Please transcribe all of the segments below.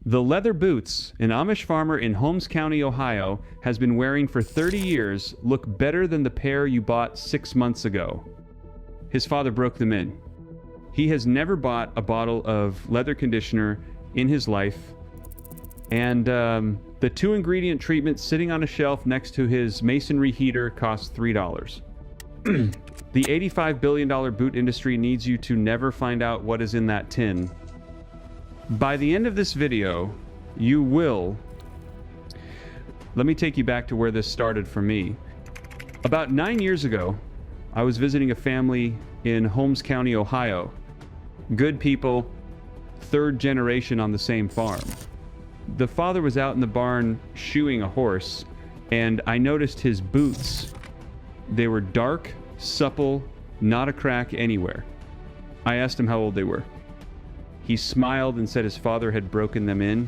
The leather boots an Amish farmer in Holmes County, Ohio, has been wearing for 30 years look better than the pair you bought 6 months ago. His father broke them in. He has never bought a bottle of leather conditioner in his life, and the 2-ingredient treatment sitting on a shelf next to his masonry heater costs $3. The $85 billion boot industry needs you to never find out what is in that tin. By the end of this video, you will... Let me take you back to where this started for me. About 9 years ago, I was visiting a family in Holmes County, Ohio. Good people, 3rd generation on the same farm. The father was out in the barn shoeing a horse, and I noticed his boots. They were dark, supple, not a crack anywhere. I asked him how old they were. He smiled and said his father had broken them in.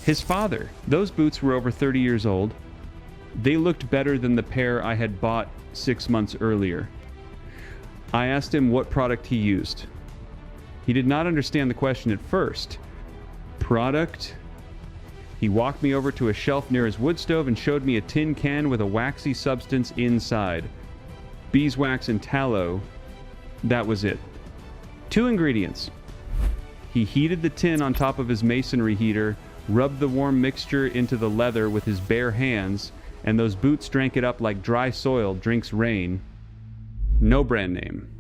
His father! Those boots were over 30 years old. They looked better than the pair I had bought 6 months earlier. I asked him what product he used. He did not understand the question at first. Product? He walked me over to a shelf near his wood stove and showed me a tin can with a waxy substance inside. Beeswax and tallow. That was it. 2 ingredients. He heated the tin on top of his masonry heater, rubbed the warm mixture into the leather with his bare hands, and those boots drank it up like dry soil drinks rain. No brand name.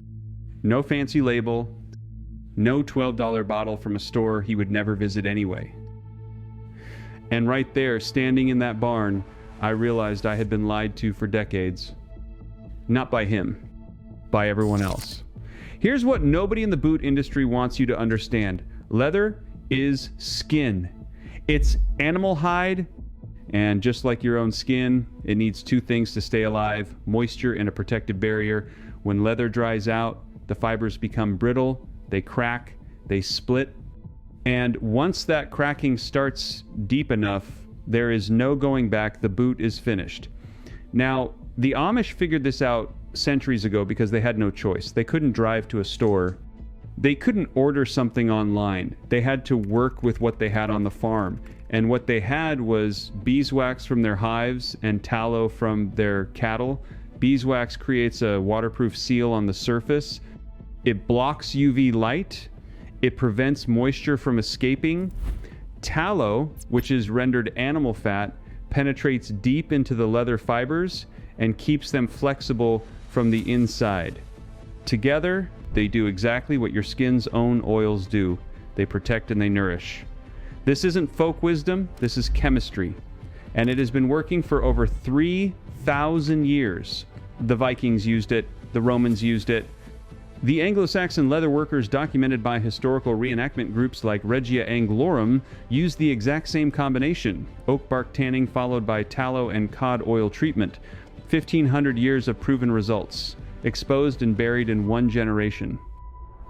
No fancy label. No $12 bottle from a store he would never visit anyway. And right there, standing in that barn, I realized I had been lied to for decades. Not by him, by everyone else. Here's what nobody in the boot industry wants you to understand. Leather is skin. It's animal hide, and just like your own skin, it needs 2 things to stay alive: moisture and a protective barrier. When leather dries out, the fibers become brittle, they crack, they split, and once that cracking starts deep enough, there is no going back. The boot is finished. Now, the Amish figured this out centuries ago because they had no choice. They couldn't drive to a store. They couldn't order something online. They had to work with what they had on the farm. And what they had was beeswax from their hives and tallow from their cattle. Beeswax creates a waterproof seal on the surface. It blocks UV light. It prevents moisture from escaping. Tallow, which is rendered animal fat, penetrates deep into the leather fibers and keeps them flexible from the inside. Together, they do exactly what your skin's own oils do. They protect and they nourish. This isn't folk wisdom, this is chemistry. And it has been working for over 3,000 years. The Vikings used it, the Romans used it. The Anglo-Saxon leather workers documented by historical reenactment groups like Regia Anglorum used the exact same combination: oak bark tanning followed by tallow and cod oil treatment. 1,500 years of proven results, exposed and buried in 1 generation.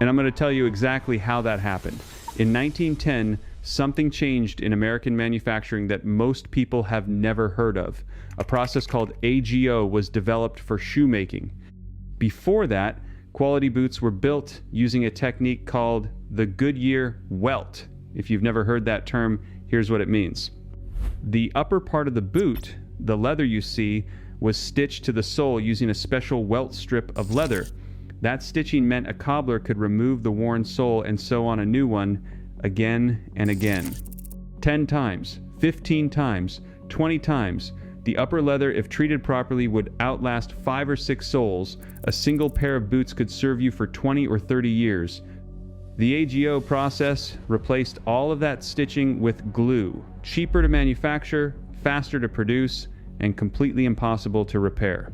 And I'm going to tell you exactly how that happened. In 1910, something changed in American manufacturing that most people have never heard of. A process called AGO was developed for shoemaking. Before that, quality boots were built using a technique called the Goodyear welt. If you've never heard that term, here's what it means. The upper part of the boot, the leather you see, was stitched to the sole using a special welt strip of leather. That stitching meant a cobbler could remove the worn sole and sew on a new one again and again. 10 times, 15 times, 20 times. The upper leather, if treated properly, would outlast 5 or 6 soles. A single pair of boots could serve you for 20 or 30 years. The AGO process replaced all of that stitching with glue. Cheaper to manufacture, faster to produce, and completely impossible to repair.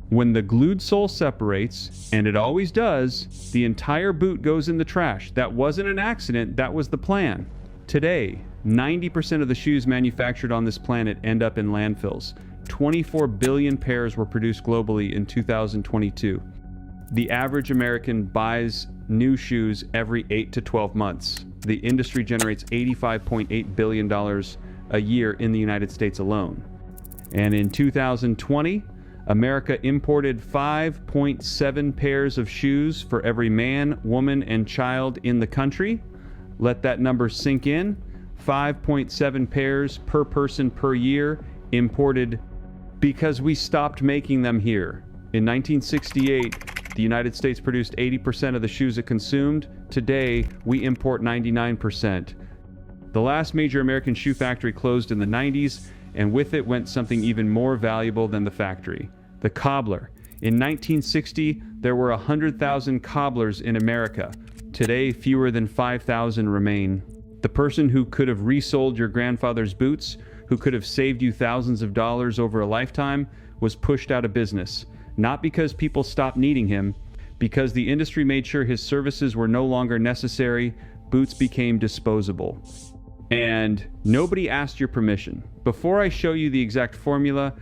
When the glued sole separates, and it always does, the entire boot goes in the trash. That wasn't an accident, that was the plan. Today, 90% of the shoes manufactured on this planet end up in landfills. 24 billion pairs were produced globally in 2022. The average American buys new shoes every 8 to 12 months. The industry generates $85.8 billion a year in the United States alone. And in 2020, America imported 5.7 pairs of shoes for every man, woman, and child in the country. Let that number sink in. 5.7 pairs per person per year imported because we stopped making them here. In 1968, the United States produced 80% of the shoes it consumed. Today, we import 99%. The last major American shoe factory closed in the 90s, and with it went something even more valuable than the factory: the cobbler. In 1960, there were 100,000 cobblers in America. Today, fewer than 5,000 remain. The person who could have resold your grandfather's boots, who could have saved you thousands of dollars over a lifetime, was pushed out of business. Not because people stopped needing him, because the industry made sure his services were no longer necessary. Boots became disposable. And nobody asked your permission. Before I show you the exact formula,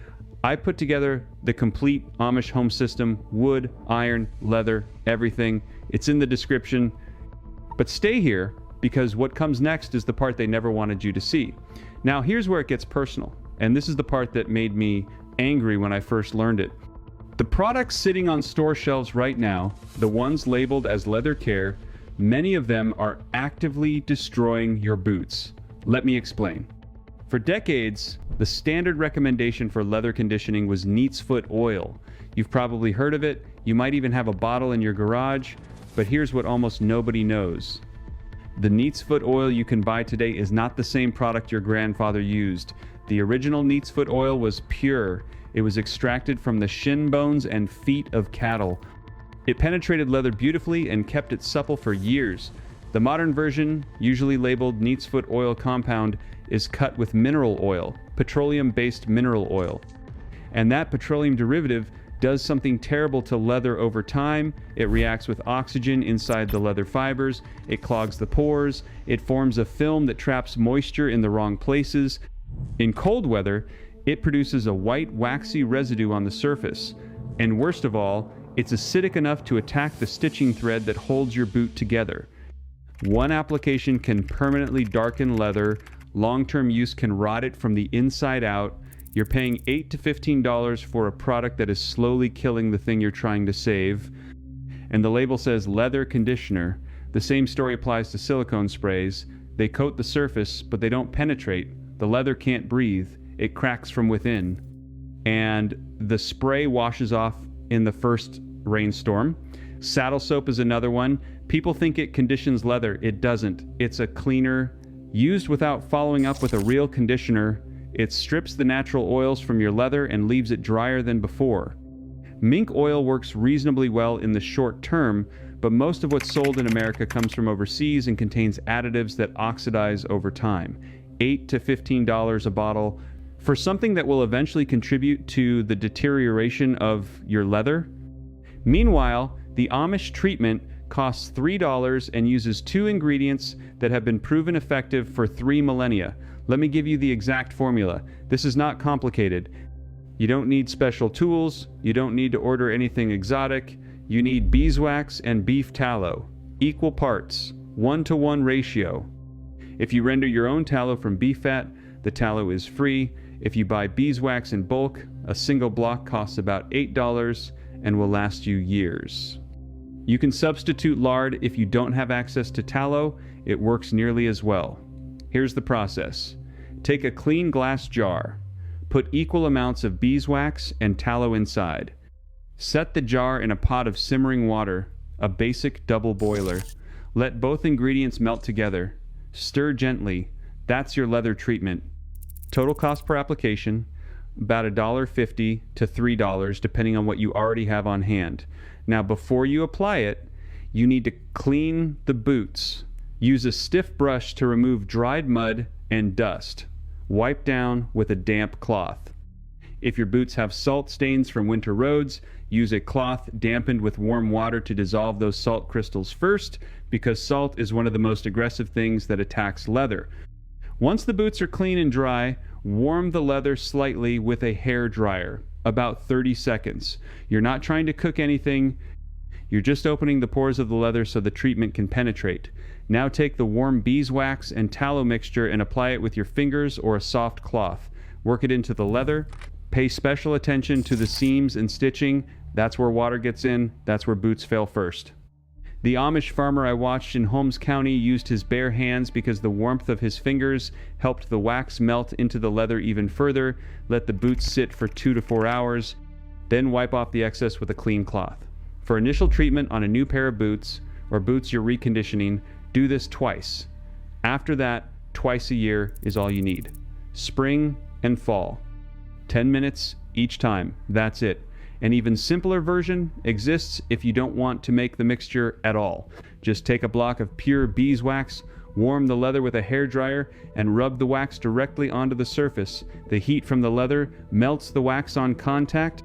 I put together the complete Amish Home System: wood, iron, leather, everything. It's in the description. But stay here, because what comes next is the part they never wanted you to see. Now here's where it gets personal, and this is the part that made me angry when I first learned it. The products sitting on store shelves right now, the ones labeled as leather care, many of them are actively destroying your boots. Let me explain. For decades, the standard recommendation for leather conditioning was neat's foot oil. You've probably heard of it, you might even have a bottle in your garage, but here's what almost nobody knows. The neat's foot oil you can buy today is not the same product your grandfather used. The original neat's foot oil was pure. It was extracted from the shin bones and feet of cattle. It penetrated leather beautifully and kept it supple for years. The modern version, usually labeled neat's foot oil compound, is cut with mineral oil, petroleum-based mineral oil. And that petroleum derivative does something terrible to leather over time. It reacts with oxygen inside the leather fibers, it clogs the pores, it forms a film that traps moisture in the wrong places. In cold weather, it produces a white, waxy residue on the surface. And worst of all, it's acidic enough to attack the stitching thread that holds your boot together. One application can permanently darken leather. Long-term use can rot it from the inside out. You're paying $8 to $15 for a product that is slowly killing the thing you're trying to save. And the label says leather conditioner. The same story applies to silicone sprays. They coat the surface, but they don't penetrate. The leather can't breathe. It cracks from within. And the spray washes off in the first rainstorm. Saddle soap is another one. People think it conditions leather. It doesn't. It's a cleaner. Used without following up with a real conditioner, it strips the natural oils from your leather and leaves it drier than before. Mink oil works reasonably well in the short term, but most of what's sold in America comes from overseas and contains additives that oxidize over time. $8 to $15 a bottle for something that will eventually contribute to the deterioration of your leather. Meanwhile, the Amish treatment costs $3 and uses 2 ingredients that have been proven effective for 3 millennia. Let me give you the exact formula. This is not complicated. You don't need special tools. You don't need to order anything exotic. You need beeswax and beef tallow, equal parts, 1-to-1 ratio. If you render your own tallow from beef fat, the tallow is free. If you buy beeswax in bulk, a single block costs about $8 and will last you years. You can substitute lard if you don't have access to tallow. It works nearly as well. Here's the process. Take a clean glass jar. Put equal amounts of beeswax and tallow inside. Set the jar in a pot of simmering water, a basic double boiler. Let both ingredients melt together. Stir gently. That's your leather treatment. Total cost per application, about $1.50 to $3, depending on what you already have on hand. Now, before you apply it, you need to clean the boots. Use a stiff brush to remove dried mud and dust. Wipe down with a damp cloth. If your boots have salt stains from winter roads, use a cloth dampened with warm water to dissolve those salt crystals first, because salt is one of the most aggressive things that attacks leather. Once the boots are clean and dry, warm the leather slightly with a hair dryer, about 30 seconds. You're not trying to cook anything. You're just opening the pores of the leather so the treatment can penetrate. Now take the warm beeswax and tallow mixture and apply it with your fingers or a soft cloth. Work it into the leather. Pay special attention to the seams and stitching. That's where water gets in. That's where boots fail first. The Amish farmer I watched in Holmes County used his bare hands because the warmth of his fingers helped the wax melt into the leather even further, let the boots sit for 2 to 4 hours, then wipe off the excess with a clean cloth. For initial treatment on a new pair of boots, or boots you're reconditioning, do this twice. After that, twice a year is all you need. Spring and fall. 10 minutes each time. That's it. An even simpler version exists if you don't want to make the mixture at all. Just take a block of pure beeswax, warm the leather with a hairdryer, and rub the wax directly onto the surface. The heat from the leather melts the wax on contact.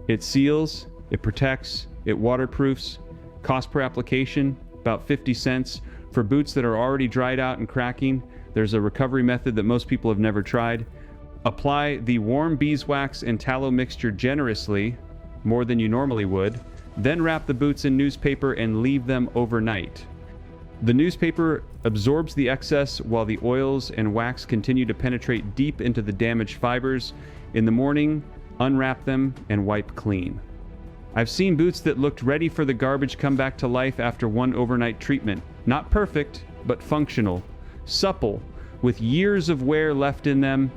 It seals, it protects, it waterproofs. Cost per application, about 50 cents. For boots that are already dried out and cracking, there's a recovery method that most people have never tried. Apply the warm beeswax and tallow mixture generously, more than you normally would, then wrap the boots in newspaper and leave them overnight. The newspaper absorbs the excess while the oils and wax continue to penetrate deep into the damaged fibers. In the morning, unwrap them and wipe clean. I've seen boots that looked ready for the garbage come back to life after one overnight treatment. Not perfect, but functional, supple, with years of wear left in them.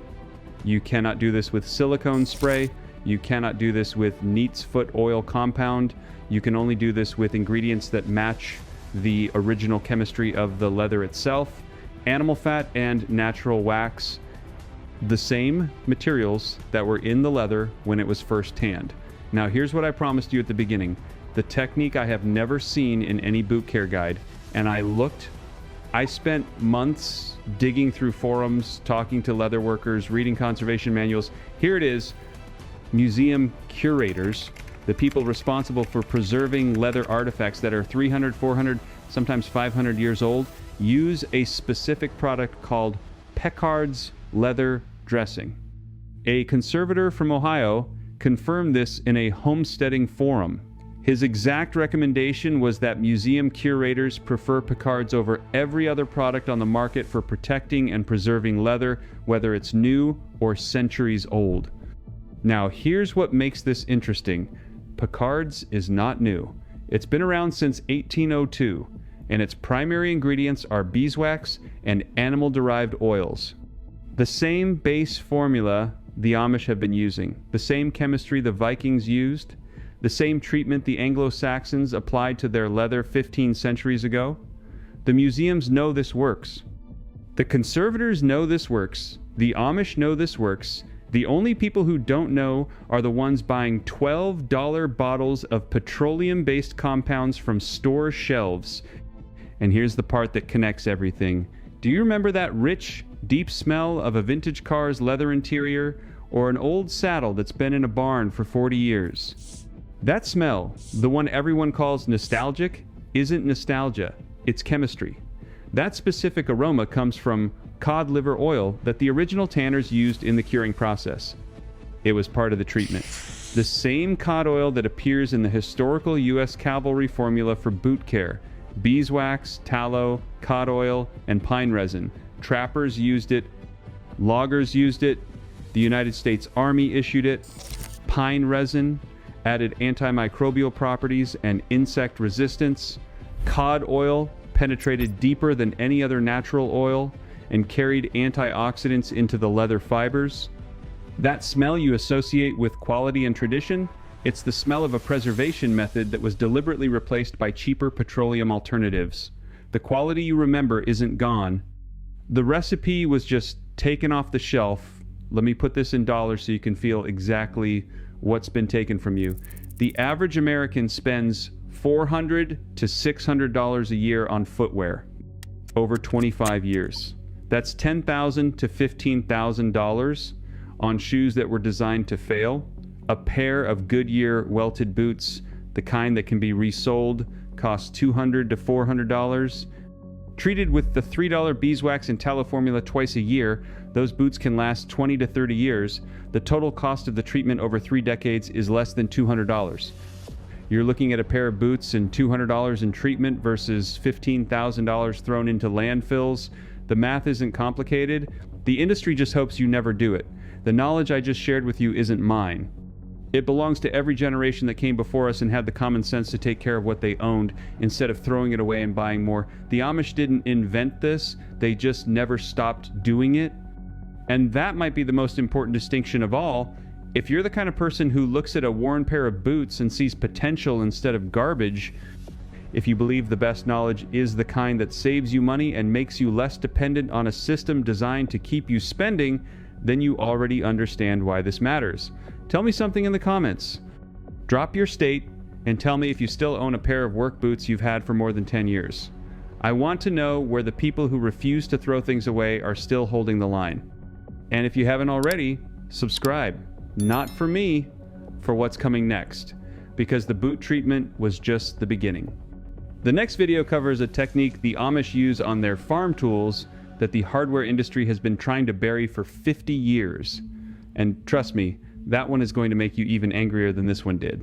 You cannot do this with silicone spray. You cannot do this with Neat's Foot Oil Compound. You can only do this with ingredients that match the original chemistry of the leather itself, animal fat and natural wax, the same materials that were in the leather when it was first tanned. Now here's what I promised you at the beginning. The technique I have never seen in any boot care guide, and I spent months digging through forums, talking to leather workers, reading conservation manuals. Here it is. Museum curators, the people responsible for preserving leather artifacts that are 300, 400, sometimes 500 years old, use a specific product called Pecard's leather dressing. A conservator from Ohio confirmed this in a homesteading forum. His exact recommendation was that museum curators prefer Pecard's over every other product on the market for protecting and preserving leather, whether it's new or centuries old. Now, here's what makes this interesting. Pecard's is not new. It's been around since 1802, and its primary ingredients are beeswax and animal-derived oils. The same base formula the Amish have been using, the same chemistry the Vikings used, the same treatment the Anglo-Saxons applied to their leather 15 centuries ago. The museums know this works. The conservators know this works. The Amish know this works. The only people who don't know are the ones buying $12 bottles of petroleum-based compounds from store shelves. And here's the part that connects everything. Do you remember that rich, deep smell of a vintage car's leather interior or an old saddle that's been in a barn for 40 years? That smell, the one everyone calls nostalgic, isn't nostalgia, it's chemistry. That specific aroma comes from cod liver oil that the original tanners used in the curing process. It was part of the treatment. The same cod oil that appears in the historical U.S. cavalry formula for boot care. Beeswax, tallow, cod oil, and pine resin. Trappers used it. Loggers used it. The United States Army issued it. Pine resin added antimicrobial properties and insect resistance. Cod oil penetrated deeper than any other natural oil and carried antioxidants into the leather fibers. That smell you associate with quality and tradition, it's the smell of a preservation method that was deliberately replaced by cheaper petroleum alternatives. The quality you remember isn't gone. The recipe was just taken off the shelf. Let me put this in dollars so you can feel exactly what's been taken from you. The average American spends $400 to $600 a year on footwear over 25 years. That's $10,000 to $15,000 on shoes that were designed to fail. A pair of Goodyear welted boots, the kind that can be resold, costs $200 to $400. Treated with the $3 beeswax and tallow formula twice a year, those boots can last 20 to 30 years. The total cost of the treatment over 3 decades is less than $200. You're looking at a pair of boots and $200 in treatment versus $15,000 thrown into landfills. The math isn't complicated. The industry just hopes you never do it. The knowledge I just shared with you isn't mine. It belongs to every generation that came before us and had the common sense to take care of what they owned instead of throwing it away and buying more. The Amish didn't invent this, they just never stopped doing it. And that might be the most important distinction of all. If you're the kind of person who looks at a worn pair of boots and sees potential instead of garbage, if you believe the best knowledge is the kind that saves you money and makes you less dependent on a system designed to keep you spending, then you already understand why this matters. Tell me something in the comments. Drop your state and tell me if you still own a pair of work boots you've had for more than 10 years. I want to know where the people who refuse to throw things away are still holding the line. And if you haven't already, subscribe. Not for me, for what's coming next, because the boot treatment was just the beginning. The next video covers a technique the Amish use on their farm tools that the hardware industry has been trying to bury for 50 years. And trust me, that one is going to make you even angrier than this one did.